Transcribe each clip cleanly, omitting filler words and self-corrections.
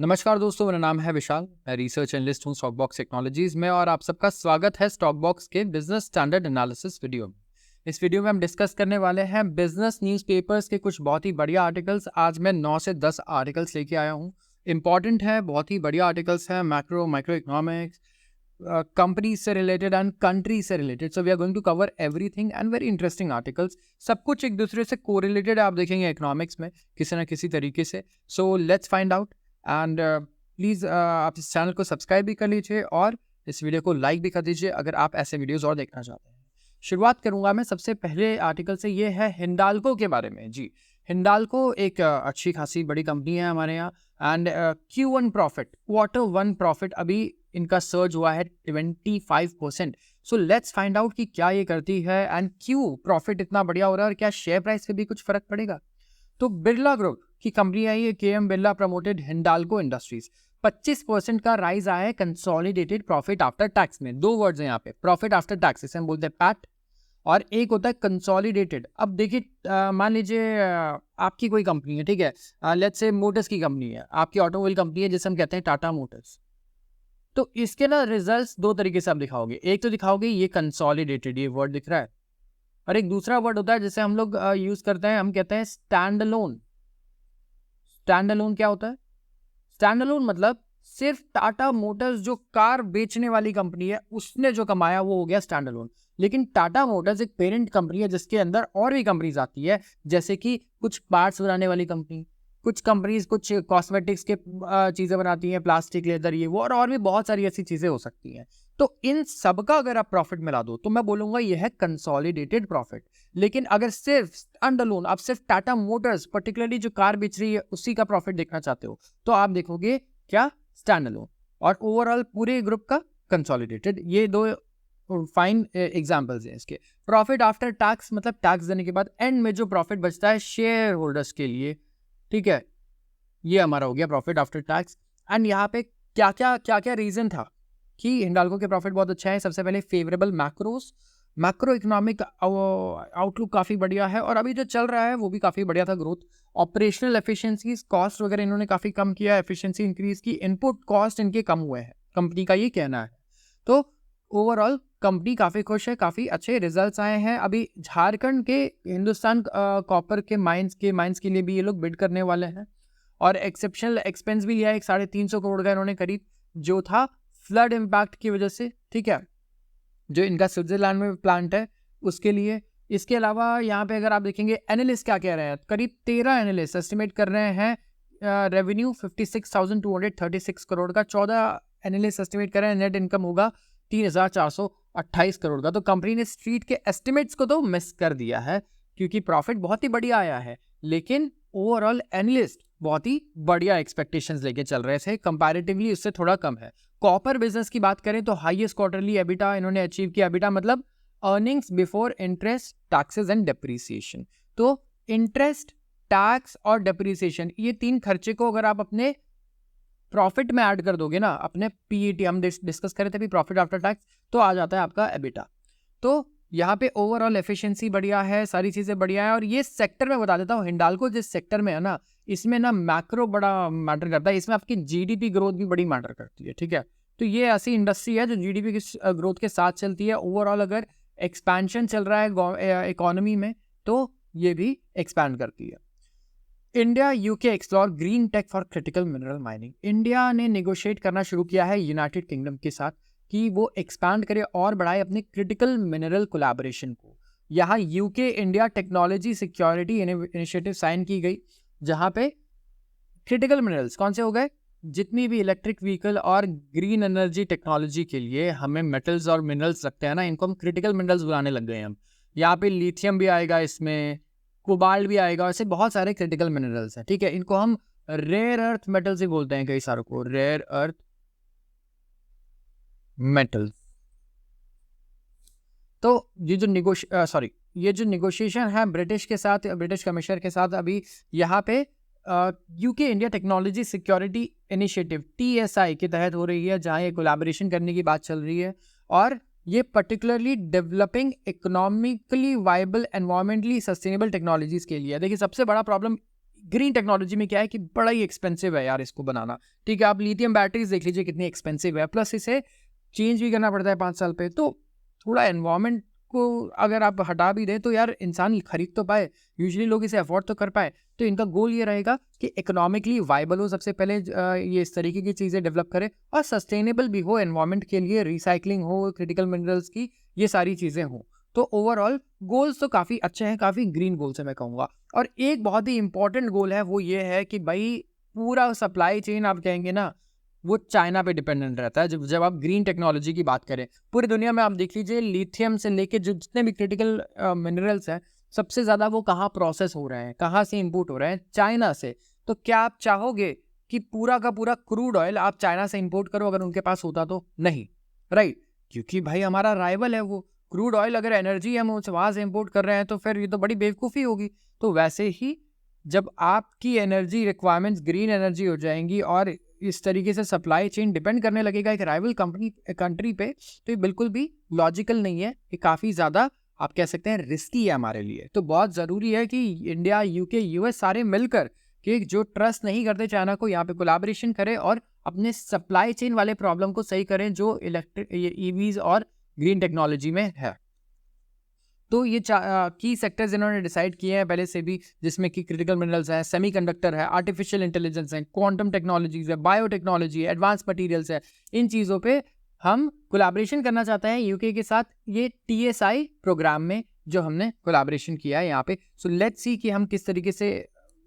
नमस्कार दोस्तों, मेरा नाम है विशाल। मैं रिसर्च एनालिस्ट हूँ स्टॉक बॉक्स टेक्नोलॉजीज में और आप सबका स्वागत है स्टॉक बॉक्स के बिजनेस स्टैंडर्ड एनालिसिस वीडियो में। इस वीडियो में हम डिस्कस करने वाले हैं बिजनेस न्यूज़पेपर्स के कुछ बहुत ही बढ़िया आर्टिकल्स। आज मैं 9 से 10 आर्टिकल्स लेके आया हूँ। इंपॉर्टेंट है, बहुत ही बढ़िया आर्टिकल्स हैं, मैक्रो माइक्रो इकोनॉमिक्स, कंपनी से रिलेटेड एंड कंट्री से related. So we are going to cover everything and very interesting articles. सब कुछ एक दूसरे से कोरिलेटेड है, आप देखेंगे इकोनॉमिक्स में किसी ना किसी तरीके से। So let's find out and please आप इस चैनल को सब्सक्राइब भी कर लीजिए और इस वीडियो को लाइक भी कर दीजिए अगर आप ऐसे वीडियोस और देखना चाहते हैं। शुरुआत करूंगा मैं सबसे पहले आर्टिकल से, ये है हिंडाल्को के बारे में। जी, हिंडाल्को एक अच्छी खासी बड़ी कंपनी है हमारे यहाँ and Q1 profit, Q1 profit अभी इनका सर्ज हुआ है 25%। सो लेट्स फाइंड आउट कि क्या ये करती है एंड क्यों प्रॉफिट इतना बढ़िया हो रहा है और क्या शेयर प्राइस पे भी कुछ फर्क पड़ेगा। तो बिरला ग्रुप की कंपनी है ये, KM Birla promoted Hindalco industries. 25% का राइज आया है कंसोलिडेटेड प्रॉफिट आफ्टर टैक्स में। दो वर्ड्स हैं यहाँ पे, प्रॉफिट आफ्टर टैक्स, इसे हम बोलते हैं पैट, और एक होता है कंसोलिडेटेड। अब देखिए, मान लीजिए आपकी कोई कंपनी है, ठीक है, लेट्स से मोटर्स की कंपनी है, आपकी ऑटोमोबाइल कंपनी है जिसे हम कहते हैं टाटा मोटर्स। तो इसके ना रिजल्ट्स दो तरीके से आप दिखाओगे। एक तो दिखाओगे ये कंसोलिडेटेड, ये वर्ड दिख रहा है, और एक दूसरा वर्ड होता है जिसे हम लोग यूज करते हैं, हम कहते हैं स्टैंड अलोन। स्टैंड अलोन क्या होता है? स्टैंड अलोन मतलब सिर्फ टाटा मोटर्स जो कार बेचने वाली कंपनी है उसने जो कमाया वो हो गया स्टैंड अलोन। लेकिन टाटा मोटर्स एक पेरेंट कंपनी है जिसके अंदर और भी कंपनीज आती है, जैसे कि कुछ पार्ट्स बनाने वाली कंपनी, कुछ कंपनीज कुछ कॉस्मेटिक्स के चीजें बनाती हैं, प्लास्टिक, लेदर, ये वो, और भी बहुत सारी ऐसी चीजें हो सकती हैं। तो इन सब का अगर आप प्रॉफिट मिला दो तो मैं बोलूंगा ये है कंसोलिडेटेड प्रॉफिट। लेकिन अगर सिर्फ स्टैंड अलोन, आप सिर्फ टाटा मोटर्स पर्टिकुलरली जो कार बेच रही है उसी का प्रॉफिट देखना चाहते हो तो आप देखोगे क्या, स्टैंड अलोन, और ओवरऑल पूरे ग्रुप का कंसोलिडेटेड। ये दो फाइन एग्जांपल्स हैं इसके। प्रॉफिट आफ्टर टैक्स मतलब टैक्स देने के बाद एंड में जो प्रॉफिट बचता है शेयर होल्डर्स के लिए, ठीक है, ये हमारा हो गया प्रॉफिट आफ्टर टैक्स। एंड यहाँ पे क्या क्या रीजन था कि हिंडाल्को के प्रॉफिट बहुत अच्छा है। सबसे पहले favourable macros, macro economic outlook काफ़ी बढ़िया है और अभी जो चल रहा है वो भी काफ़ी बढ़िया था ग्रोथ। ऑपरेशनल एफिशिएंसीज, कॉस्ट वगैरह इन्होंने काफ़ी कम किया, एफिशिएंसी इंक्रीज की, इनपुट कॉस्ट इनके कम हुए हैं, कंपनी का ये कहना है। तो ओवरऑल कंपनी काफ़ी खुश है, काफ़ी अच्छे रिजल्ट्स आए हैं। अभी झारखंड के हिंदुस्तान कॉपर के माइंस के लिए भी ये लोग बिड करने वाले हैं और एक्सेप्शनल एक्सपेंस भी लिया है 350 करोड़ का इन्होंने करीब, जो था फ्लड इम्पैक्ट की वजह से, ठीक है, जो इनका स्विट्जरलैंड में प्लांट है उसके लिए। इसके अलावा यहाँ पे अगर आप देखेंगे एनालिस्ट क्या कह रहे हैं, करीब 13 एनालिस्ट एस्टिमेट कर रहे हैं रेवेन्यू 56,236 करोड़ का, 14 एनालिस्ट एस्टिमेट कर रहे हैं नेट इनकम होगा 3,428 करोड़ का। तो कंपनी ने स्ट्रीट के एस्टिमेट्स को तो मिस कर दिया है क्योंकि प्रॉफिट बहुत ही बढ़िया आया है, लेकिन ओवरऑल एनालिस्ट बहुत ही बढ़िया एक्सपेक्टेशंस लेके चल रहे थे, कंपैरेटिवली उससे थोड़ा कम है। कॉपर बिजनेस की बात करें तो हाईएस्ट क्वार्टरली एबिटा इन्होंने अचीव किया। एबिटा मतलब earnings before interest, taxes and depreciation. तो इंटरेस्ट, टैक्स और डेप्रीसिएशन, ये तीन खर्चे को अगर आप अपने प्रॉफिट में ऐड कर दोगे ना, अपने पीईटी, हम डिस्कस कर रहे थे अभी प्रॉफिट आफ्टर टैक्स, तो आ जाता है आपका एबिटा। तो यहाँ पे ओवरऑल एफिशिएंसी बढ़िया है, सारी चीज़ें बढ़िया है। और ये सेक्टर में बता देता हूँ, हिंडाल्को जिस सेक्टर में है ना, इसमें ना मैक्रो बड़ा मैटर करता है, इसमें आपकी जीडीपी ग्रोथ भी बड़ी मैटर करती है, ठीक है। तो ये ऐसी इंडस्ट्री है जो जीडीपी की ग्रोथ के साथ चलती है। ओवरऑल अगर एक्सपेंशन चल रहा है इकोनॉमी में तो ये भी एक्सपैंड करती है। India UK explore green tech for critical mineral mining. India ने नेगोशिएट करना शुरू किया है यूनाइटेड किंगडम के साथ कि वो एक्सपैंड करे और बढ़ाए अपने क्रिटिकल मिनरल कोलैबोरेशन को। यहाँ UK India technology security initiative sign की गई, जहाँ पे क्रिटिकल मिनरल्स कौन से हो गए, जितनी भी इलेक्ट्रिक व्हीकल और ग्रीन एनर्जी टेक्नोलॉजी के लिए हमें मेटल्स और मिनरल्स रखते हैं ना, इनको हम क्रिटिकल मिनरल्स बुलाने लग गए हैं हम। यहाँ पे लिथियम भी आएगा, इसमें कोबाल्ट भी आएगा, ऐसे बहुत सारे क्रिटिकल मिनरल्स हैं, ठीक है। इनको हम रेयर अर्थ मेटल्स ही बोलते हैं, कई सारों को रेयर अर्थ मेटल्स। तो ये जो निगोशिएशन है ब्रिटिश के साथ, ब्रिटिश कमिश्नर के साथ, अभी यहाँ पे UK India technology security initiative TSI के तहत हो रही है, जहाँ ये कोलैबोरेशन करने की बात चल रही है। और ये particularly developing economically viable environmentally sustainable technologies के लिए। देखिए सबसे बड़ा प्रॉब्लम ग्रीन टेक्नोलॉजी में क्या है कि बड़ा ही एक्सपेंसिव है यार इसको बनाना, ठीक है। आप लिथियम बैटरीज देख लीजिए कितनी एक्सपेंसिव है, प्लस इसे चेंज भी करना पड़ता है 5 साल पे। तो थोड़ा एनवायरनमेंट को अगर आप हटा भी दें तो यार इंसान खरीद तो पाए, यूजुअली लोग इसे अफोर्ड तो कर पाए। तो इनका गोल ये रहेगा कि इकोनॉमिकली वाइबल हो, सबसे पहले ये इस तरीके की चीज़ें डेवलप करे और सस्टेनेबल भी हो, एनवायरनमेंट के लिए रिसाइकलिंग हो, क्रिटिकल मिनरल्स की ये सारी चीज़ें हों। तो ओवरऑल गोल्स तो काफ़ी अच्छे हैं, काफ़ी ग्रीन गोल्स है मैं कहूँगा। और एक बहुत ही इंपॉर्टेंट गोल है, वो ये है कि भाई पूरा सप्लाई चेन आप कहेंगे ना, वो चाइना पे डिपेंडेंट रहता है। जब आप ग्रीन टेक्नोलॉजी की बात करें, पूरी दुनिया में आप देख लीजिए लिथियम से लेके जो जितने भी क्रिटिकल मिनरल्स हैं, सबसे ज़्यादा वो कहाँ प्रोसेस हो रहे हैं, कहाँ से इंपोर्ट हो रहे हैं? चाइना से। तो क्या आप चाहोगे कि पूरा का पूरा क्रूड ऑयल आप चाइना से इंपोर्ट करो अगर उनके पास होता तो? नहीं, राइट? क्योंकि भाई हमारा राइवल है वो। क्रूड ऑयल अगर एनर्जी हम वहाँ से इंपोर्ट कर रहे हैं तो फिर ये तो बड़ी बेवकूफ़ी होगी। तो वैसे ही जब आपकी एनर्जी रिक्वायरमेंट्स ग्रीन एनर्जी हो जाएंगी और इस तरीके से सप्लाई चेन डिपेंड करने लगेगा एक राइवल कंट्री पे, तो ये बिल्कुल भी लॉजिकल नहीं है। ये काफ़ी ज़्यादा आप कह सकते हैं रिस्की है हमारे लिए। तो बहुत ज़रूरी है कि इंडिया, यूके, यूएस सारे मिलकर कि जो ट्रस्ट नहीं करते चाइना को, यहाँ पे कोलैबोरेशन करें और अपने सप्लाई चेन वाले प्रॉब्लम को सही करें जो इलेक्ट्रिक ईवीज और ग्रीन टेक्नोलॉजी में है। तो ये की सेक्टर्स इन्होंने डिसाइड किए हैं पहले से भी, जिसमें कि क्रिटिकल मिनरल्स है, सेमीकंडक्टर है, आर्टिफिशियल इंटेलिजेंस है, क्वांटम टेक्नोलॉजीज है, बायोटेक्नोलॉजी है, एडवांस मटेरियल्स है। इन चीज़ों पे हम कोलैबोरेशन करना चाहते हैं यूके के साथ, ये TSI प्रोग्राम में जो हमने कोलैबोरेशन किया है यहाँ पे। सो लेट्स सी कि हम किस तरीके से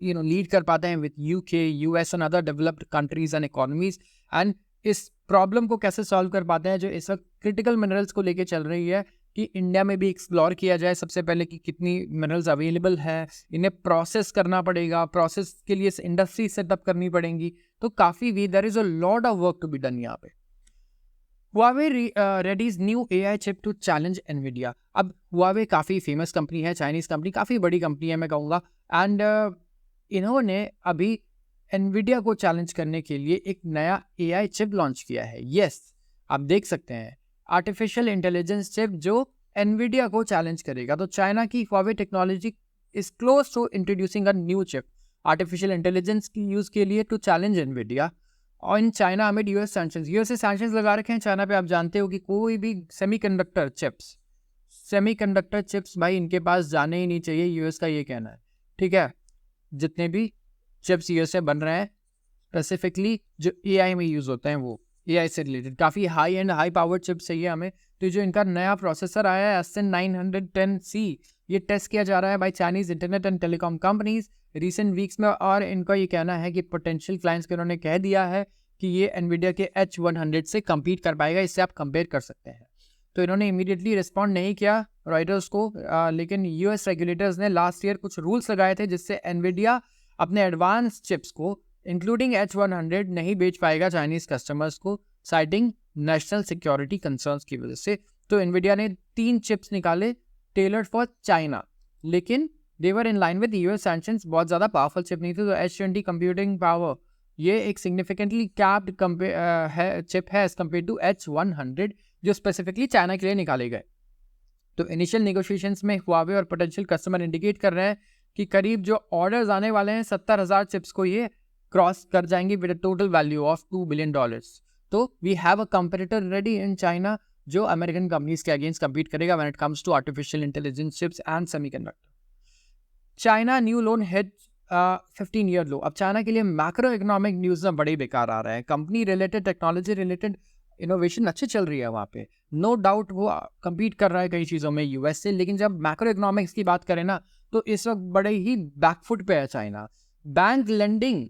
लीड कर पाते हैं with UK, US and other developed countries and economies, and इस प्रॉब्लम को कैसे सॉल्व कर पाते हैं जो इस वक्त क्रिटिकल मिनरल्स को लेके चल रही है, कि इंडिया में भी एक्सप्लोर किया जाए सबसे पहले कि कितनी मिनरल्स अवेलेबल है, इन्हें प्रोसेस करना पड़ेगा, प्रोसेस के लिए इंडस्ट्री सेटअप करनी पड़ेंगी। तो काफ़ी भी there is a lot of work to be done यहाँ पे। Huawei readies new AI chip to challenge Nvidia। अब Huawei काफ़ी फेमस कंपनी है, चाइनीज़ कंपनी, काफ़ी बड़ी कंपनी है मैं कहूँगा, एंड इन्होंने अभी Nvidia को चैलेंज करने के लिए एक नया AI चिप लॉन्च किया है। यस, आप देख सकते हैं आर्टिफिशियल इंटेलिजेंस चिप जो Nvidia को चैलेंज करेगा। तो चाइना की Huawei technology is close to introducing a new chip artificial intelligence की यूज़ के लिए टू चैलेंज Nvidia। और in China amid US sanctions, US से सैंक्शंस लगा रखे हैं चाइना पे। आप जानते हो कि कोई भी सेमीकंडक्टर चिप्स भाई इनके पास जाने ही नहीं चाहिए, यूएस का ये कहना है, ठीक है। जितने भी चिप्स यूएस से बन रहे हैं, स्पेसिफिकली जो एआई में यूज़ होते हैं, वो एआई से रिलेटेड काफ़ी high and high power chips चाहिए हमें। तो जो इनका नया प्रोसेसर आया है Ascend 910C, ये टेस्ट किया जा रहा है by Chinese internet and telecom companies recent weeks में, और इनका ये कहना है कि पोटेंशियल क्लाइंट्स को उन्होंने कह दिया है कि ये एनवीडिया के H100 से कम्पीट कर पाएगा, इससे आप कंपेयर कर सकते हैं। तो इन्होंने इमीडिएटली रिस्पॉन्ड नहीं किया रॉयटर्स को, लेकिन यूएस रेगुलेटर्स ने लास्ट ईयर कुछ रूल्स लगाए थे जिससे एनवीडिया अपने एडवांस चिप्स को इंक्लूडिंग H100 नहीं बेच पाएगा चाइनीज़ कस्टमर्स को, साइटिंग नेशनल सिक्योरिटी कंसर्न्स की वजह से। तो एनवीडिया ने 3 चिप्स निकाले टेलर्ड फॉर चाइना, लेकिन they're in line with US sanctions, बहुत ज़्यादा पावरफुल चिप नहीं थी। तो H20 कंप्यूटिंग पावर ये एक सिग्निफिकेंटली कैप्ड चिप है एज कम्पेयर टू H100 जो स्पेसिफिकली चाइना के लिए निकाले गए। तो इनिशियल नेगोशिएशंस में Huawei और पोटेंशियल कस्टमर इंडिकेट कर रहे हैं कि करीब जो ऑर्डर्स आने वाले हैं 70,000 चिप्स को ये क्रॉस कर जाएंगे with a total value of $2 billion. तो we have a competitor ready in China जो अमेरिकन कंपनीज के अगेंस्ट कम्पीट करेगा when it comes to artificial intelligence chips and semiconductor. China new loan hit 15-year low. अब China के लिए macro economic news में बड़े बेकार आ रहा है। Company related, technology related innovation अच्छी चल रही है वहाँ पे, नो डाउट वो कम्पीट कर रहा है कई चीज़ों में यूएस से, लेकिन जब मैक्रो इकोनॉमिक्स की बात करें ना तो इस वक्त बड़े ही बैकफुट पे है चाइना। बैंक लेंडिंग,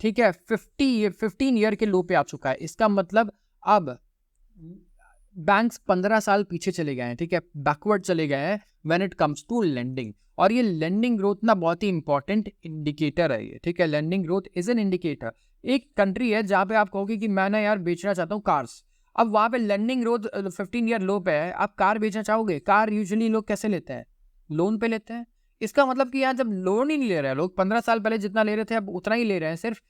ठीक है, 15 ईयर के लो पे आ चुका है। इसका मतलब अब बैंक्स 15 साल पीछे चले गए हैं, ठीक है, बैकवर्ड चले गए हैं when it comes to lending. और ये लेंडिंग ग्रोथ ना बहुत ही इंपॉर्टेंट इंडिकेटर है ये, ठीक है। Lending growth is an indicator. एक कंट्री है जहाँ पे आप कहोगे कि मैं ना यार बेचना चाहता हूँ कार्स, अब वहाँ पे लेंडिंग ग्रोथ 15 ईयर लो पे है, आप कार बेचना चाहोगे? कार यूजुअली लोग कैसे लेते हैं? लोन पे लेते हैं। इसका मतलब कि यार जब लोन ही नहीं ले रहे हैं लोग, 15 साल पहले जितना ले रहे थे अब उतना ही ले रहे हैं सिर्फ,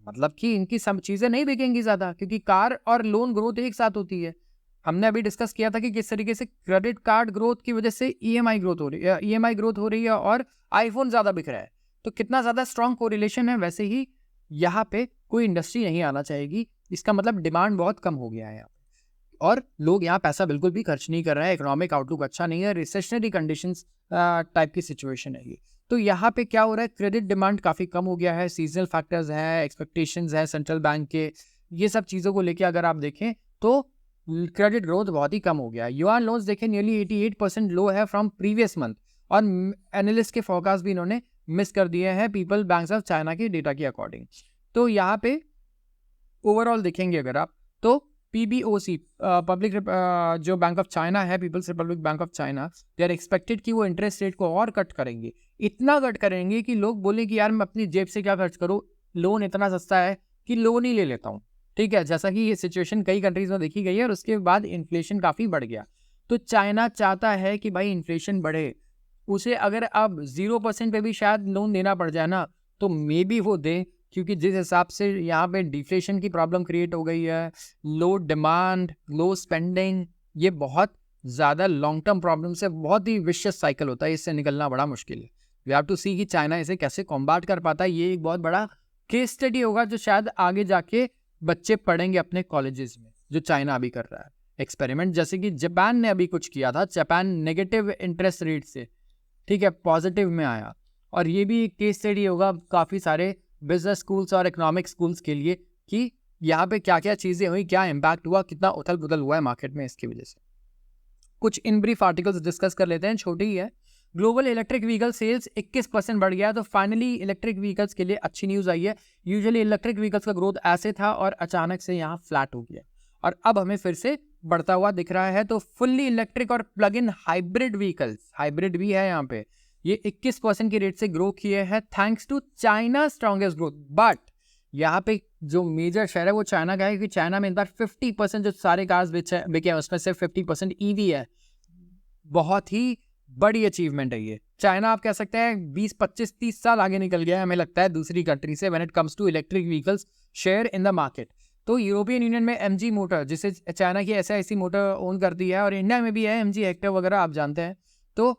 मतलब कि इनकी सब चीज़ें नहीं बिकेंगी ज़्यादा, क्योंकि कार और लोन ग्रोथ एक साथ होती है। हमने अभी डिस्कस किया था कि किस तरीके से क्रेडिट कार्ड ग्रोथ की वजह से ईएमआई ग्रोथ हो रही है और आईफोन ज़्यादा बिक रहा है। तो कितना ज़्यादा स्ट्रॉन्ग कोरिलेशन है, वैसे ही यहाँ पे कोई इंडस्ट्री नहीं आना चाहेगी। इसका मतलब डिमांड बहुत कम हो गया है यहाँ पे, और लोग यहाँ पैसा बिल्कुल भी खर्च नहीं कर रहे हैं। इकोनॉमिक आउटलुक अच्छा नहीं है, रिसेशनरी कंडीशंस टाइप की सिचुएशन है ये। तो यहाँ पे क्या हो रहा है, क्रेडिट डिमांड काफ़ी कम हो गया है, सीजनल फैक्टर्स हैं, एक्सपेक्टेशंस हैं सेंट्रल बैंक के, ये सब चीज़ों को लेके अगर आप देखें तो क्रेडिट ग्रोथ बहुत ही कम हो गया है। युआन लोन्स देखें नियरली 88% लो है फ्रॉम प्रीवियस मंथ, और एनालिस्ट के फोरकास्ट भी इन्होंने मिस कर दिए हैं पीपल बैंक्स ऑफ चाइना के डेटा के अकॉर्डिंग। तो यहाँ पे ओवरऑल देखेंगे अगर आप, तो PBOC पब्लिक जो बैंक ऑफ चाइना है, people's republic bank of China, they are expected कि वो इंटरेस्ट रेट को और कट करेंगे, इतना कट करेंगे कि लोग बोले कि यार मैं अपनी जेब से क्या खर्च करूँ, लोन इतना सस्ता है कि लोन ही ले लेता हूँ। ठीक है, जैसा कि ये सिचुएशन कई कंट्रीज में देखी गई है, और उसके बाद इन्फ्लेशन काफ़ी बढ़ गया। तो चाइना चाहता है कि भाई इन्फ्लेशन बढ़े, उसे अगर अब 0% पे भी शायद लोन देना पड़ जाए ना, तो मे बी वो दे, क्योंकि जिस हिसाब से यहाँ पे डिफ्लेशन की प्रॉब्लम क्रिएट हो गई है, लो डिमांड, लो स्पेंडिंग, ये बहुत ज़्यादा लॉन्ग टर्म प्रॉब्लम से, बहुत ही विशियस साइकिल होता है, इससे निकलना बड़ा मुश्किल है। वी हैव टू सी कि चाइना इसे कैसे कॉम्बैट कर पाता है। ये एक बहुत बड़ा केस स्टडी होगा जो शायद आगे जाके बच्चे पढ़ेंगे अपने कॉलेजेस में, जो चाइना अभी कर रहा है एक्सपेरिमेंट। जैसे कि जापान ने अभी कुछ किया था, जापान नेगेटिव इंटरेस्ट रेट से, ठीक है, पॉजिटिव में आया, और ये भी एक केस स्टडी होगा काफ़ी सारे बिजनेस स्कूल्स और इकोनॉमिक स्कूल्स के लिए कि यहाँ पे क्या क्या चीज़ें हुई, क्या इम्पैक्ट हुआ, कितना उथल पुथल हुआ है मार्केट में इसकी वजह से। कुछ इन ब्रीफ आर्टिकल्स डिस्कस कर लेते हैं, छोटी ही है। ग्लोबल इलेक्ट्रिक व्हीकल सेल्स 21% बढ़ गया, तो फाइनली इलेक्ट्रिक व्हीकल्स के लिए अच्छी न्यूज़ आई है। यूजुअली इलेक्ट्रिक व्हीकल्स का ग्रोथ ऐसे था और अचानक से यहाँ फ्लैट हो गया, और अब हमें फिर से बढ़ता हुआ दिख रहा है। तो फुल्ली इलेक्ट्रिक और plug in hybrid vehicles, hybrid भी है यहाँ पे, ये 21% की रेट से ग्रो किए हैं, thanks to China strongest growth. But यहाँ पे जो मेजर शेयर है वो चाइना का है, क्योंकि चाइना में इस बार 50% जो सारे कार्स बिके हैं उसमें सिर्फ 50% EV है। बहुत ही बड़ी अचीवमेंट है ये। चाइना आप कह सकते हैं 20, 25, 30 साल आगे निकल गया है हमें लगता है दूसरी कंट्री से, when it comes to electric vehicles share in the market. तो यूरोपियन यूनियन में MG मोटर, जिसे चाइना की SAIC मोटर ओन करती है, और इंडिया में भी है MG हेक्टर वगैरह, आप जानते हैं। तो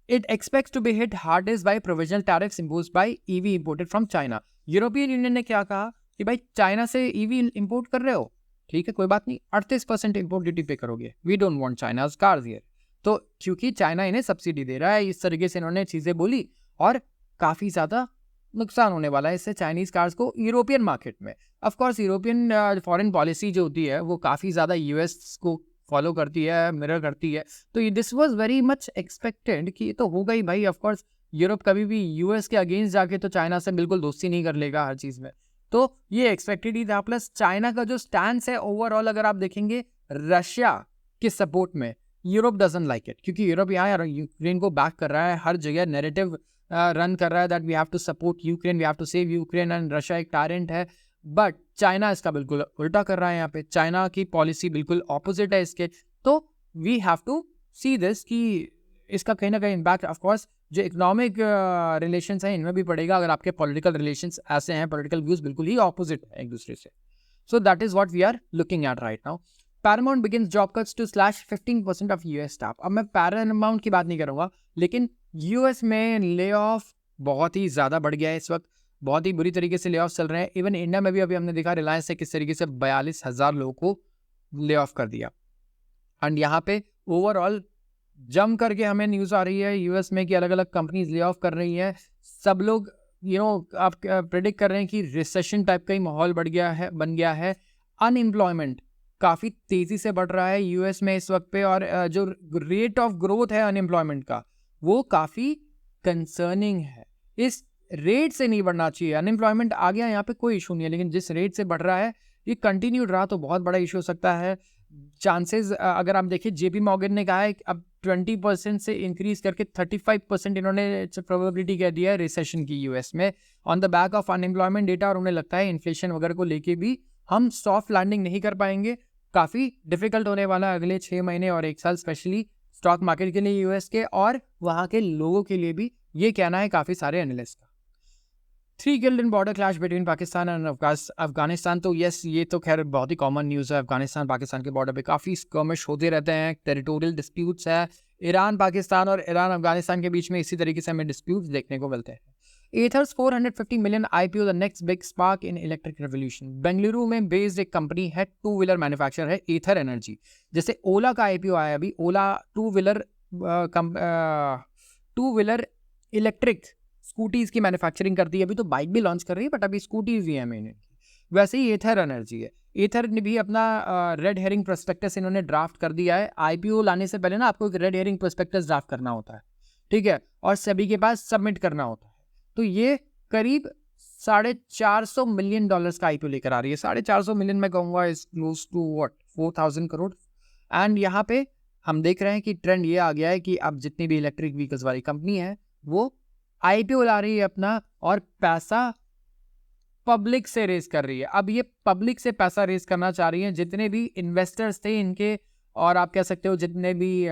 it expects to be hit hardest by provisional tariffs imposed by EV imported from China। European union ने क्या कहा कि भाई चाइना से EV इंपोर्ट कर रहे हो, ठीक है कोई बात नहीं, 38% इंपोर्ट ड्यूटी पे करोगे, we don't want China's cars here. तो क्योंकि चाइना इन्हें सब्सिडी दे रहा है, इस तरीके से इन्होंने चीज़ें बोली, और काफ़ी ज़्यादा नुकसान होने वाला है इससे चाइनीज़ कार्स को यूरोपियन मार्केट में। Of course European foreign policy जो होती है वो काफ़ी ज़्यादा US को फॉलो करती है, मिरर करती है। तो this was very much expected कि ये तो होगा ही भाई। ऑफ कोर्स यूरोप कभी भी US के अगेंस्ट जाके तो चाइना से बिल्कुल दोस्ती नहीं कर लेगा हर चीज़ में, तो ये एक्सपेक्टेड ही था। प्लस चाइना का जो स्टैंड है ओवरऑल अगर आप देखेंगे रशिया के सपोर्ट में, यूरोप डजंट लाइक इट, क्योंकि यूरोप यहाँ यूक्रेन को बैक कर रहा है, हर जगह नैरेटिव रन कर रहा है that we have to support Ukraine, we have to save Ukraine, and Russia एक टायरेंट है। बट चाइना इसका बिल्कुल उल्टा कर रहा है, यहाँ पे चाइना की पॉलिसी बिल्कुल ऑपोजिट है इसके। तो we have to see this कि इसका कहीं ना कहीं इम्पैक्ट ऑफ कोर्स जो इकोनॉमिक रिलेशंस हैं इनमें भी पड़ेगा, अगर आपके पॉलिटिकल रिलेशंस ऐसे हैं, पॉलिटिकल व्यूज बिल्कुल ही ऑपोजिट है एक दूसरे से। So that is what we are looking at right now. Paramount begins job cuts to slash 15% of US staff. अब मैं पैरामाउंट की बात नहीं करूँगा, लेकिन US में ले ऑफ बहुत ही ज़्यादा बढ़ गया है इस वक्त, बहुत ही बुरी तरीके से ले ऑफ चल रहे हैं। इवन इंडिया में भी अभी हमने देखा रिलायंस से किस तरीके से 42,000 लोगों को ले ऑफ कर दिया। एंड यहाँ पे ओवरऑल जम करके हमें न्यूज़ आ रही है US में कि अलग अलग कंपनीज ले ऑफ कर रही है। सब लोग आप प्रेडिक्ट कर रहे हैं कि रिसेशन टाइप का ही माहौल बन गया है। अनएम्प्लॉयमेंट काफ़ी तेज़ी से बढ़ रहा है US में इस वक्त पे, और जो रेट ऑफ ग्रोथ है अनएम्प्लॉयमेंट का वो काफ़ी कंसर्निंग है। इस रेट से नहीं बढ़ना चाहिए, अनएम्प्लॉयमेंट आ गया यहाँ पे कोई इशू नहीं है, लेकिन जिस रेट से बढ़ रहा है ये कंटिन्यूड रहा तो बहुत बड़ा इशू हो सकता है। चांसेस अगर आप देखिए JP मॉर्गन ने कहा है अब 20% से इंक्रीज करके 35% इन्होंने प्रोबेबिलिटी कह दिया है रिसेशन की US में, on the back of unemployment data, और उन्हें लगता है इन्फ्लेशन वगैरह को लेके भी हम सॉफ्ट लैंडिंग नहीं कर पाएंगे, काफ़ी डिफिकल्ट होने वाला है अगले 6 महीने और 1 साल, स्पेशली स्टॉक मार्केट के लिए US के और वहाँ के लोगों के लिए भी, ये कहना है काफ़ी सारे एनालिस्ट का। 3 killed in border clash between Pakistan and Afghanistan. तो यस, ये तो खैर बहुत ही कॉमन न्यूज़ है। अफगानिस्तान पाकिस्तान के बॉर्डर पे काफ़ी स्कर्मिश होते रहते हैं, टेरिटोरियल डिस्प्यूट्स है। ईरान पाकिस्तान और ईरान अफगानिस्तान के बीच में इसी तरीके से हमें डिस्प्यूट्स देखने को मिलते हैं। Ather's 450 million IPO, the next big spark in electric revolution. Bengaluru में बेस्ड एक कंपनी है, टू व्हीलर मैन्युफैक्चरर है, एथर एनर्जी. जैसे ओला का IPO आया अभी, ओला टू व्हीलर इलेक्ट्रिक स्कूटीज की मैन्युफैक्चरिंग करती है. अभी तो बाइक भी लॉन्च कर रही है, बट अभी स्कूटीज भी है मेन. वैसे ही एथर एनर्जी है. एथर ने भी अपना रेड हेरिंग प्रोस्पेक्टस इन्होंने ड्राफ्ट कर दिया है. IPO लाने से पहले ना आपको एक रेड हेरिंग प्रोस्पेक्टस ड्राफ्ट करना होता है, ठीक है, और सभी के पास सबमिट करना होता है. तो ये करीब $450 मिलियन का IPO लेकर आ रही है. 450 मिलियन मैं कहूँगा is close to what 4,000 crore. And यहाँ पे हम देख रहे हैं कि ट्रेंड ये आ गया है कि अब जितनी भी इलेक्ट्रिक व्हीकल्स वाली कंपनी है वो IPO ला रही है अपना, और पैसा पब्लिक से रेज कर रही है. अब ये पब्लिक से पैसा रेज करना चाह रही है. जितने भी इन्वेस्टर्स थे इनके, और आप कह सकते हो जितने भी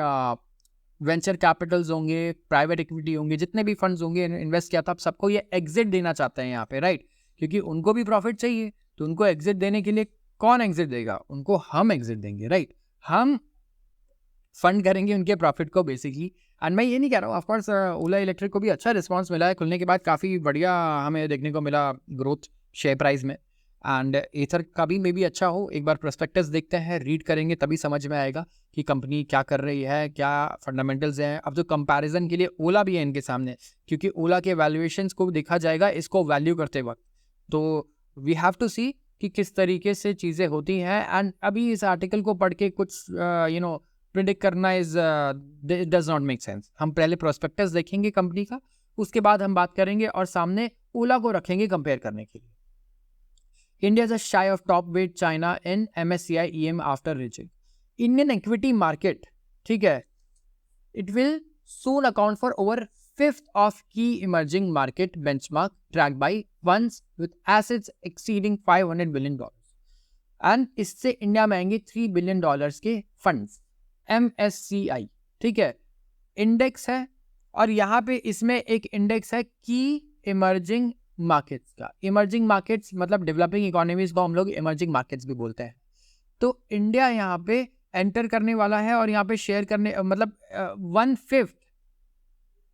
वेंचर कैपिटल्स होंगे, प्राइवेट इक्विटी होंगे, जितने भी फंड्स होंगे इन्वेस्ट किया था, अब सबको ये एग्जिट देना चाहते हैं यहाँ पे, राइट. क्योंकि उनको भी प्रॉफिट चाहिए, तो उनको एग्जिट देने के लिए कौन एग्जिट देगा? उनको हम एग्जिट देंगे, राइट. हम फंड करेंगे उनके प्रॉफिट को बेसिकली. एंड मैं ये नहीं कह रहा हूँ, ऑफकोर्स ओला इलेक्ट्रिक को भी अच्छा रिस्पॉन्स मिला है. खुलने के बाद काफ़ी बढ़िया हमें देखने को मिला ग्रोथ शेयर प्राइस में. एंड एथर का भी मे बी अच्छा हो. एक बार प्रोस्पेक्टस देखते हैं, रीड करेंगे, तभी समझ में आएगा कि कंपनी क्या कर रही है, क्या फंडामेंटल्स हैं. अब जो कंपैरिजन के लिए ओला भी है इनके सामने, क्योंकि ओला के वैल्यूएशंस को देखा जाएगा इसको वैल्यू करते वक्त. तो वी हैव टू सी कि किस तरीके से चीज़ें होती हैं. एंड अभी इस आर्टिकल को पढ़ के कुछ प्रिडिक्ट करना is does not make sense. हम पहले प्रोस्पेक्टस देखेंगे कंपनी का, उसके बाद हम बात करेंगे और सामने ओला को रखेंगे कंपेयर करने के लिए. India is a shy of top weight China in MSCI EM after reaching. Indian equity market, ठीक है, it will soon account for over fifth of key emerging market benchmark tracked by funds with assets exceeding $500 billion. And इससे India में आएंगे $3 billion के funds. MSCI, ठीक है, index है, और यहाँ पे इसमें एक इंडेक्स है की इमर्जिंग मार्केट्स का. इमर्जिंग मार्केट्स मतलब डेवलपिंग इकोनॉमीज को हम लोग इमर्जिंग मार्केट्स भी बोलते हैं. तो इंडिया यहाँ पे एंटर करने वाला है, और यहाँ पे शेयर करने मतलब 1/5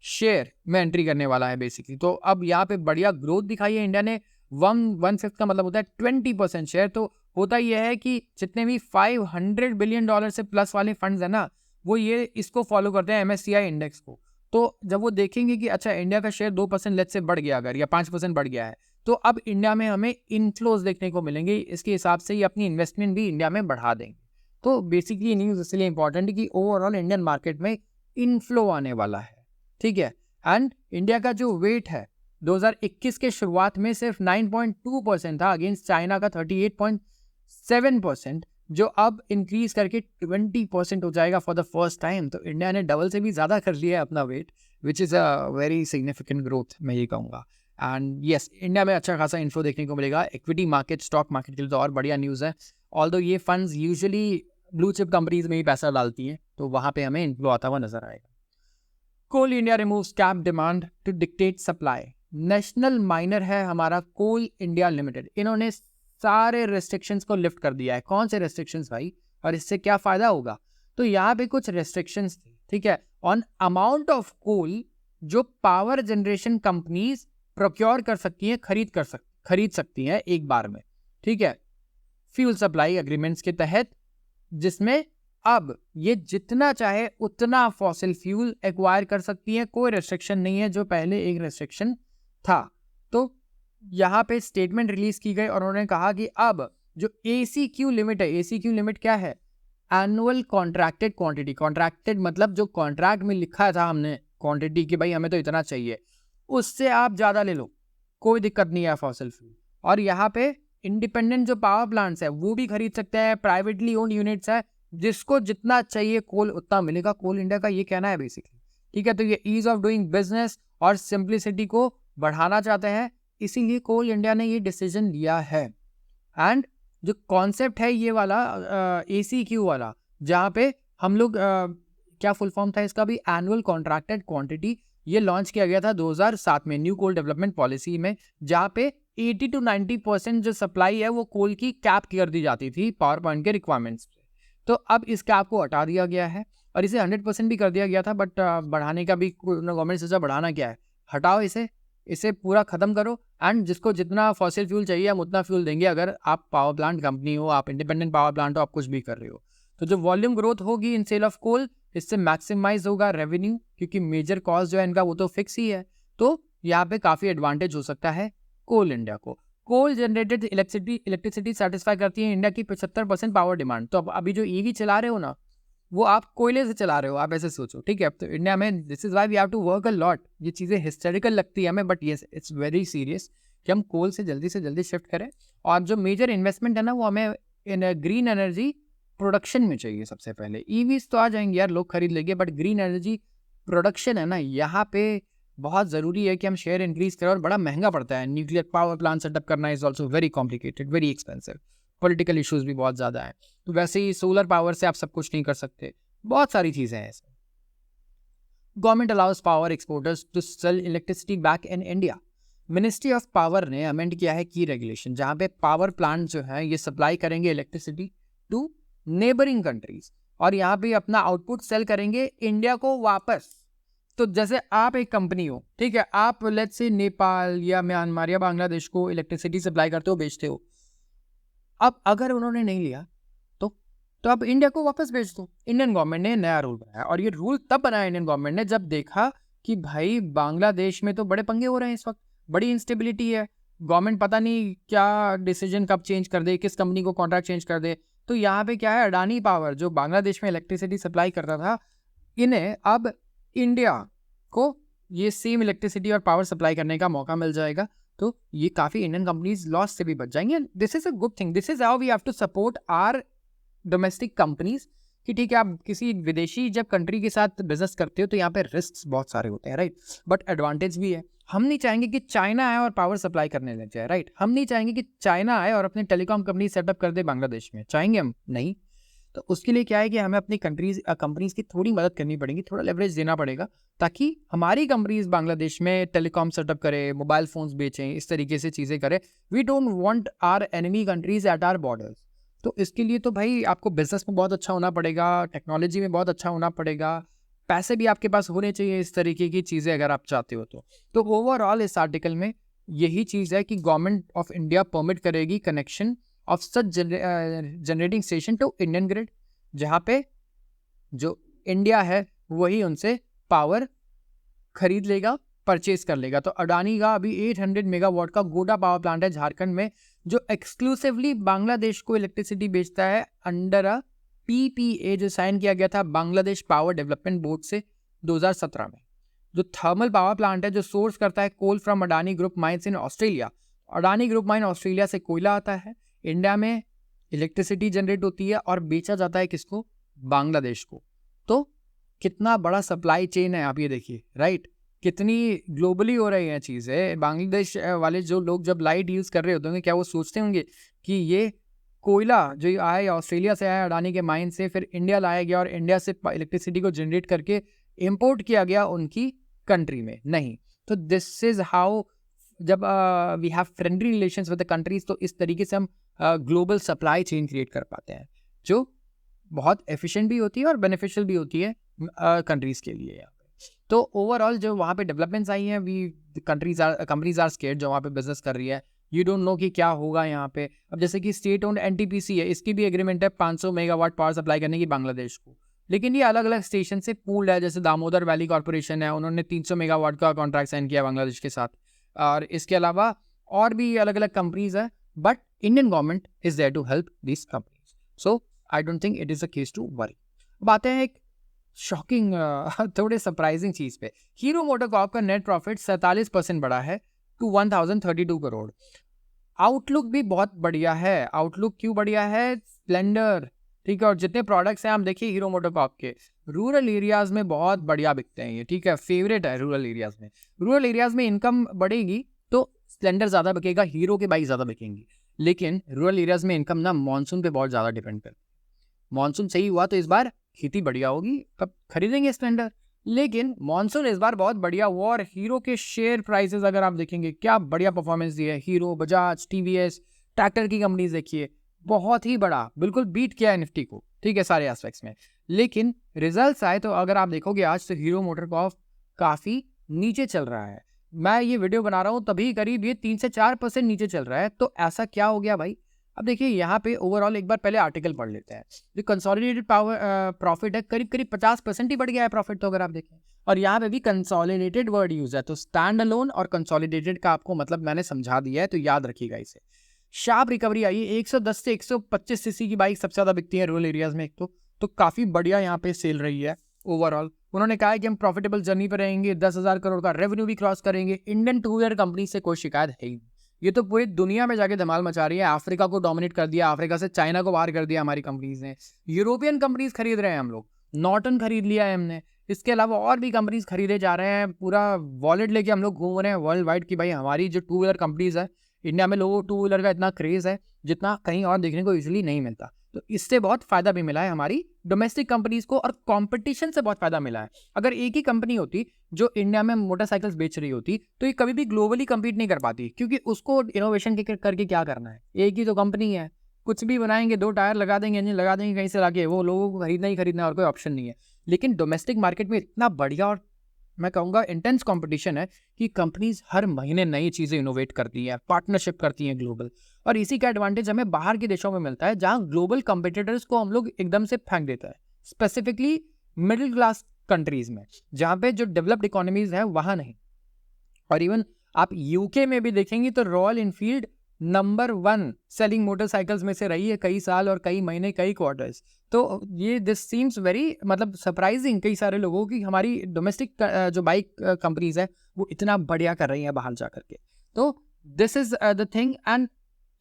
शेयर में एंट्री करने वाला है बेसिकली. तो अब यहाँ पे बढ़िया ग्रोथ दिखाई है इंडिया ने. 1/5 का मतलब होता है 20% शेयर. तो होता यह है कि जितने भी $500 बिलियन से प्लस वाले फंड्स है ना, वो ये इसको फॉलो करते हैं MSCI इंडेक्स को. तो जब वो देखेंगे कि अच्छा इंडिया का शेयर 2% लेट से बढ़ गया अगर, या 5% बढ़ गया है, तो अब इंडिया में हमें इनफ्लोज देखने को मिलेंगे. इसके हिसाब से ही अपनी इन्वेस्टमेंट भी इंडिया में बढ़ा देंगे. तो बेसिकली न्यूज़ इसलिए इंपॉर्टेंट है कि ओवरऑल इंडियन मार्केट में इनफ्लो आने वाला है, ठीक है. एंड इंडिया का जो वेट है 2021 के शुरुआत में सिर्फ 9.2% था अगेंस्ट चाइना का 38.7%, जो अब इंक्रीज करके 20% हो जाएगा फॉर द फर्स्ट टाइम. तो इंडिया ने डबल से भी ज़्यादा कर लिया है अपना weight, which is a very significant growth, मैं ये कहूँगा. एंड येस, इंडिया में अच्छा खासा इन्फ्लो देखने को मिलेगा. इक्विटी मार्केट, स्टॉक मार्केट के लिए तो और बढ़िया न्यूज़ है. ऑल्दो ये funds usually blue chip companies में ही पैसा डालती हैं, तो वहाँ पे हमें इन्फ्लो आता हुआ नजर आएगा. Coal India removes cap demand to dictate supply. National miner है हमारा कोल इंडिया लिमिटेड. इन्होंने सारे रेस्ट्रिक्शंस को लिफ्ट कर दिया है. कौन से रेस्ट्रिक्शंस भाई, और इससे क्या फायदा होगा? तो यहाँ पे कुछ रेस्ट्रिक्शंस थे, ठीक है, ऑन अमाउंट ऑफ कोल जो पावर जनरेशन कंपनीज प्रोक्योर कर सकती हैं, खरीद सकती हैं एक बार में, ठीक है, फ्यूल सप्लाई अग्रीमेंट्स के तहत, जिसमें अब ये जितना चाहे उतना फॉसिल फ्यूल एक्वायर कर सकती हैं. कोई रेस्ट्रिक्शन नहीं है, जो पहले एक रेस्ट्रिक्शन था. तो यहाँ पे स्टेटमेंट रिलीज की गई और उन्होंने कहा कि अब जो ACQ लिमिट है, ACQ लिमिट क्या है? Annual contracted quantity. कॉन्ट्रैक्टेड मतलब जो कॉन्ट्रैक्ट में लिखा था हमने क्वांटिटी कि भाई हमें तो इतना चाहिए, उससे आप ज़्यादा ले लो, कोई दिक्कत नहीं है फॉसिल फ्यूल. और यहाँ पे इंडिपेंडेंट जो पावर प्लांट्स है वो भी खरीद सकते हैं. प्राइवेटली ओन्ड यूनिट्स है, जिसको जितना चाहिए कोल उतना मिलेगा. कोल इंडिया का ये कहना है बेसिकली, ठीक है. तो ये ईज ऑफ डूइंग बिजनेस और सिंप्लिसिटी को बढ़ाना चाहते हैं, इसीलिए कोल इंडिया ने ये डिसीजन लिया है. एंड जो कॉन्सेप्ट है ये वाला ACQ वाला, जहाँ पे हम लोग क्या फुल फॉर्म था इसका भी, एनुअल कॉन्ट्रैक्टेड क्वांटिटी, ये लॉन्च किया गया था 2007 में न्यू कोल डेवलपमेंट पॉलिसी में, जहाँ पे 80 to 90% जो सप्लाई है वो कोल की कैप कर दी जाती थी पावर पॉइंट के रिक्वायरमेंट्स पे. तो अब इस कैप को हटा दिया गया है, और इसे 100% भी कर दिया गया था, बट बढ़ाने का भी गवर्नमेंट सोचा बढ़ाना क्या है, हटाओ इसे, इसे पूरा खत्म करो, एंड जिसको जितना फॉसिल फ्यूल चाहिए हम उतना फ्यूल देंगे। अगर आप पावर प्लांट कंपनी हो, आप इंडिपेंडेंट पावर प्लांट हो, आप कुछ भी कर रहे हो, तो जो वॉल्यूम ग्रोथ होगी इन सेल ऑफ कोल, इससे मैक्सिमाइज होगा रेवेन्यू, क्योंकि मेजर कॉस्ट जो है इनका वो तो फिक्स ही है। तो यहाँ पे काफी एडवांटेज हो सकता है कोल इंडिया को। कोल जनरेटेड इलेक्ट्रिसिटी सेटिस्फाई करती है इंडिया की 75% पावर डिमांड। तो अब अभी जो ईवी चला रहे हो ना, वो आप कोयले से चला रहे हो, आप ऐसे सोचो, ठीक है। तो इंडिया में this is why we have to work a lot. ये चीज़ें हिस्टोरिकल लगती है हमें, but yes it's very serious कि हम कोल से जल्दी शिफ्ट करें। और जो मेजर इन्वेस्टमेंट है ना, वो हमें इन ग्रीन एनर्जी प्रोडक्शन में चाहिए सबसे पहले। ईवीज तो आ जाएंगे यार, लोग खरीद लेंगे, बट ग्रीन एनर्जी प्रोडक्शन है ना, यहाँ पे बहुत ज़रूरी है कि हम शेयर इंक्रीज करें। और बड़ा महंगा पड़ता है, न्यूक्लियर पावर प्लांट सेटअप करना is also very complicated, very expensive, political issues भी बहुत ज़्यादा हैं। तो वैसे ही सोलर पावर से आप सब कुछ नहीं कर सकते, बहुत सारी चीज़ें हैं ऐसे। Government allows power exporters to sell electricity back in India. Ministry of power ने अमेंड किया है की रेगुलेशन, जहाँ पे पावर प्लांट जो है ये सप्लाई करेंगे इलेक्ट्रिसिटी टू नेबरिंग कंट्रीज, और यहाँ पे अपना आउटपुट सेल करेंगे इंडिया को वापस। तो जैसे आप एक कंपनी हो, ठीक है, आप लेट्स से नेपाल या म्यांमार या बांग्लादेश को इलेक्ट्रिसिटी सप्लाई करते हो, बेचते हो। अब अगर उन्होंने नहीं लिया तो आप इंडिया को वापस भेज दो। इंडियन गवर्नमेंट ने नया रूल बनाया, और ये रूल तब बनाया इंडियन गवर्नमेंट ने जब देखा कि भाई बांग्लादेश में तो बड़े पंगे हो रहे हैं इस वक्त, बड़ी इंस्टेबिलिटी है, गवर्नमेंट पता नहीं क्या डिसीजन कब चेंज कर दे, किस कंपनी को कॉन्ट्रैक्ट चेंज कर दे। तो यहाँ पे क्या है, अडानी पावर जो बांग्लादेश में इलेक्ट्रिसिटी सप्लाई करता था, इन्हें अब इंडिया को ये सेम इलेक्ट्रिसिटी और पावर सप्लाई करने का मौका मिल जाएगा। तो ये काफ़ी इंडियन कंपनीज लॉस से भी बच जाएंगे। This is a good thing, this is how we have to support our domestic companies. कि ठीक है, आप किसी विदेशी जब कंट्री के साथ बिजनेस करते हो तो यहाँ पे रिस्क बहुत सारे होते हैं, राइट, बट एडवांटेज भी है। हम नहीं चाहेंगे कि चाइना आए और पावर सप्लाई करने लग जाए, राइट। हम नहीं चाहेंगे कि चाइना आए और अपने टेलीकॉम कंपनी सेटअप कर दे बांग्लादेश में, चाहेंगे हम? नहीं। तो उसके लिए क्या है कि हमें अपनी कंपनीज की थोड़ी मदद करनी पड़ेगी, थोड़ा लेवरेज देना पड़ेगा, ताकि हमारी कंपनीज बांग्लादेश में टेलीकॉम सेटअप करे, मोबाइल फोन्स बेचें, इस तरीके से चीज़ें करें। We don't want our enemy countries at our borders. तो इसके लिए तो भाई आपको बिजनेस में बहुत अच्छा होना पड़ेगा, टेक्नोलॉजी में बहुत अच्छा होना पड़ेगा, पैसे भी आपके पास होने चाहिए, इस तरीके की चीज़ें अगर आप चाहते हो तो ओवरऑल इस आर्टिकल में यही चीज़ है कि गवर्नमेंट ऑफ इंडिया परमिट करेगी connection of such generating station to Indian grid, जहाँ पे जो इंडिया है वही उनसे पावर खरीद लेगा, परचेज कर लेगा। तो अडानी का अभी 800 मेगावाट का गोडा पावर प्लांट है झारखंड में, जो एक्सक्लूसिवली बांग्लादेश को इलेक्ट्रिसिटी बेचता है अंडर अ पीपीए जो साइन किया गया था बांग्लादेश पावर डेवलपमेंट बोर्ड से 2017 में। जो थर्मल पावर प्लांट है जो सोर्स करता है coal from Adani group mines in Australia. Adani group mine Australia से कोयला आता है, इंडिया में इलेक्ट्रिसिटी जनरेट होती है और बेचा जाता है किसको? बांग्लादेश को। तो कितना बड़ा सप्लाई चेन है आप ये देखिए, राइट, कितनी ग्लोबली हो रही है चीज़ें। बांग्लादेश वाले जो लोग जब लाइट यूज़ कर रहे होते होंगे, क्या वो सोचते होंगे कि ये कोयला जो आया ऑस्ट्रेलिया से आया अडानी के माइन से, फिर इंडिया लाया गया और इंडिया से इलेक्ट्रिसिटी को जनरेट करके इम्पोर्ट किया गया उनकी कंट्री में? नहीं। तो दिस इज हाउ, जब we have friendly relations with the countries, तो इस तरीके से हम ग्लोबल सप्लाई चेन क्रिएट कर पाते हैं, जो बहुत एफिशिएंट भी होती है और बेनिफिशियल भी होती है कंट्रीज के लिए। तो ओवरऑल जो वहाँ पे डेवलपमेंट्स आई हैं, कंपनीज आर स्केर्ड जो वहाँ पे बिजनेस कर रही है। यू डोंट नो कि क्या होगा यहाँ पे। अब जैसे कि स्टेट ओन्ड एनटीपीसी है, इसकी भी एग्रीमेंट है 500 मेगावाट पावर सप्लाई करने की बांग्लादेश को, लेकिन ये अलग अलग स्टेशन से पूल्ड है। जैसे दामोदर वैली कॉर्पोरेशन है, उन्होंने 300 मेगावाट का कॉन्ट्रैक्ट साइन किया बांग्लादेश के साथ, और इसके अलावा और भी अलग अलग कंपनीज है, but Indian government is there to help this companies. So I don't think it is a case to worry. अब आते हैं एक शॉकिंग थोड़े सरप्राइजिंग चीज़ पे। हीरो मोटोकॉर्प का नेट प्रॉफिट 47% बढ़ा है टू 1032 करोड़। आउटलुक भी बहुत बढ़िया है। आउटलुक क्यों बढ़िया है? स्प्लेंडर, ठीक है, और जितने प्रोडक्ट्स हैं आप देखिए हीरो मोटोकॉर्प के, रूरल एरियाज में बहुत बढ़िया बिकते हैं ये, ठीक है, फेवरेट है रूरल एरियाज में। रूरल एरियाज में इनकम बढ़ेगी तो स्प्लेंडर ज़्यादा बिकेगा, हीरो के बाइक ज़्यादा बिकेंगी। लेकिन रूरल एरियाज में इनकम ना मानसून पे बहुत ज़्यादा डिपेंड करती है। मानसून सही हुआ तो इस बार खेती बढ़िया होगी, तब खरीदेंगे स्प्लेंडर। लेकिन मानसून इस बार बहुत बढ़िया हुआ और हीरो के शेयर प्राइसेस अगर आप देखेंगे क्या बढ़िया परफॉर्मेंस दी है। हीरो, बजाज, टीवीएस, ट्रैक्टर की कंपनीज देखिए, बहुत ही बड़ा, बिल्कुल बीट किया है निफ्टी को, ठीक है, सारे एस्पेक्ट्स में। लेकिन रिजल्ट्स आए तो अगर आप देखोगे आज तो हीरो मोटोकॉर्प काफ़ी नीचे चल रहा है। मैं ये वीडियो बना रहा हूँ तभी करीब ये 3 से 4% नीचे चल रहा है। तो ऐसा क्या हो गया भाई? अब देखिए यहाँ पे ओवरऑल एक बार पहले आर्टिकल पढ़ लेते हैं। जो कंसोलिडेटेड प्रॉफिट है करीब 50% ही बढ़ गया है प्रॉफिट, तो अगर आप देखें। और यहाँ पे भी कंसोलिडेटेड वर्ड यूज है, तो स्टैंड अलोन और कंसोलिडेटेड का आपको मतलब मैंने समझा दिया है, तो याद रखिएगा इसे। शार्प रिकवरी आई है, 110 से 125 सीसी की बाइक सबसे ज्यादा बिकती है रूरल एरियाज में एक तो काफी बढ़िया यहाँ पे सेल रही है ओवरऑल। उन्होंने कहा है कि हम प्रॉफिटेबल जर्नी पर रहेंगे, 10,000 करोड़ का रेवेन्यू भी क्रॉस करेंगे। इंडियन टू व्हीलर कंपनी से कोई शिकायत है ही, ये तो पूरी दुनिया में जाके धमाल मचा रही है। अफ्रीका को डोमिनेट कर दिया, अफ्रीका से चाइना को बाहर कर दिया हमारी कंपनीज ने। यूरोपियन कंपनीज खरीद रहे हैं हम लोग, नॉर्टन खरीद लिया है हमने। इसके अलावा और भी कंपनीज खरीदे जा रहे हैं। पूरा वॉलेट लेके हम लोग घूम रहे हैं वर्ल्ड वाइड की भाई हमारी जो टू व्हीलर कंपनीज है। इंडिया में लोगों को टू व्हीलर का इतना क्रेज है जितना कहीं और देखने को इजीली नहीं मिलता। तो इससे बहुत फायदा भी मिला है हमारी डोमेस्टिक कंपनीज को, और कंपटीशन से बहुत फायदा मिला है। अगर एक ही कंपनी होती जो इंडिया में मोटरसाइकिल्स बेच रही होती तो ये कभी भी ग्लोबली compete नहीं कर पाती, क्योंकि उसको इनोवेशन करके क्या करना है। एक ही तो कंपनी है, कुछ भी बनाएंगे, 2 टायर लगा देंगे, इंजन लगा देंगे कहीं से लाके, वो लोगों को खरीदना ही खरीदना और कोई ऑप्शन नहीं है। लेकिन डोमेस्टिक मार्केट में इतना बढ़िया और मैं कहूँगा इंटेंस कंपटीशन है कि कंपनीज हर महीने नई चीज़ें इनोवेट करती हैं, पार्टनरशिप करती हैं ग्लोबल। और इसी का एडवांटेज हमें बाहर के देशों में मिलता है जहाँ ग्लोबल कंपिटिटर्स को हम लोग एकदम से फेंक देता है, स्पेसिफिकली मिडिल क्लास कंट्रीज में, जहाँ पे जो डेवलप्ड इकोनॉमीज है वहाँ नहीं। और इवन आप यूके में भी देखेंगे तो royal Enfield number 1 selling motorcycles में से रही है कई साल और कई महीने, कई क्वार्टर्स। तो ये दिस सीम्स वेरी मतलब सरप्राइजिंग कई सारे लोगों की हमारी डोमेस्टिक जो बाइक कंपनीज है वो इतना बढ़िया कर रही है बाहर जा करके। तो this is the thing. And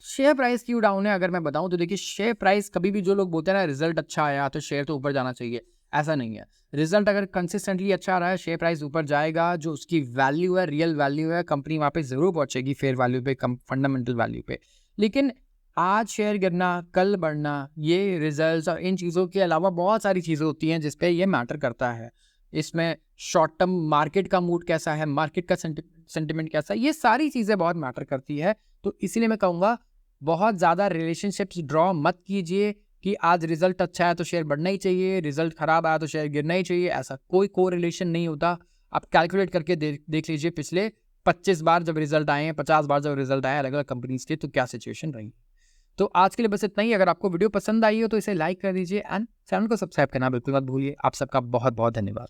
share price क्यों डाउन है अगर मैं बताऊं तो देखिए, शेयर प्राइस कभी भी जो लोग बोलते हैं ना रिजल्ट अच्छा आया तो शेयर तो ऊपर जाना चाहिए, ऐसा नहीं है। रिजल्ट अगर कंसिस्टेंटली अच्छा आ रहा है शेयर प्राइस ऊपर जाएगा। जो उसकी वैल्यू है, रियल वैल्यू है, कंपनी वहाँ पे जरूर पहुंचेगी फेयर वैल्यू पे, फंडामेंटल वैल्यू पे। लेकिन आज शेयर गिरना कल बढ़ना, ये रिजल्ट्स और इन चीज़ों के अलावा बहुत सारी चीज़ें होती हैं जिसपे ये मैटर करता है। इसमें शॉर्ट टर्म मार्केट का मूड कैसा है, मार्केट का सेंटिमेंट कैसा है, ये सारी चीज़ें बहुत मैटर करती है। तो इसीलिए मैं कहूँगा बहुत ज़्यादा रिलेशनशिप्स ड्रॉ मत कीजिए कि आज रिजल्ट अच्छा है तो शेयर बढ़ना ही चाहिए, रिजल्ट खराब आया तो शेयर गिरना ही चाहिए। ऐसा कोई कोरिलेशन नहीं होता। आप कैलकुलेट करके देख लीजिए पिछले 25 बार जब रिजल्ट आए हैं, 50 बार जब रिजल्ट आए अलग अलग कंपनीज के, तो क्या सिचुएशन रही। तो आज के लिए बस इतना ही। अगर आपको वीडियो पसंद आई हो तो इसे लाइक कर दीजिए एंड चैनल को सब्सक्राइब करना बिल्कुल मत भूलिए। आप सबका बहुत बहुत धन्यवाद।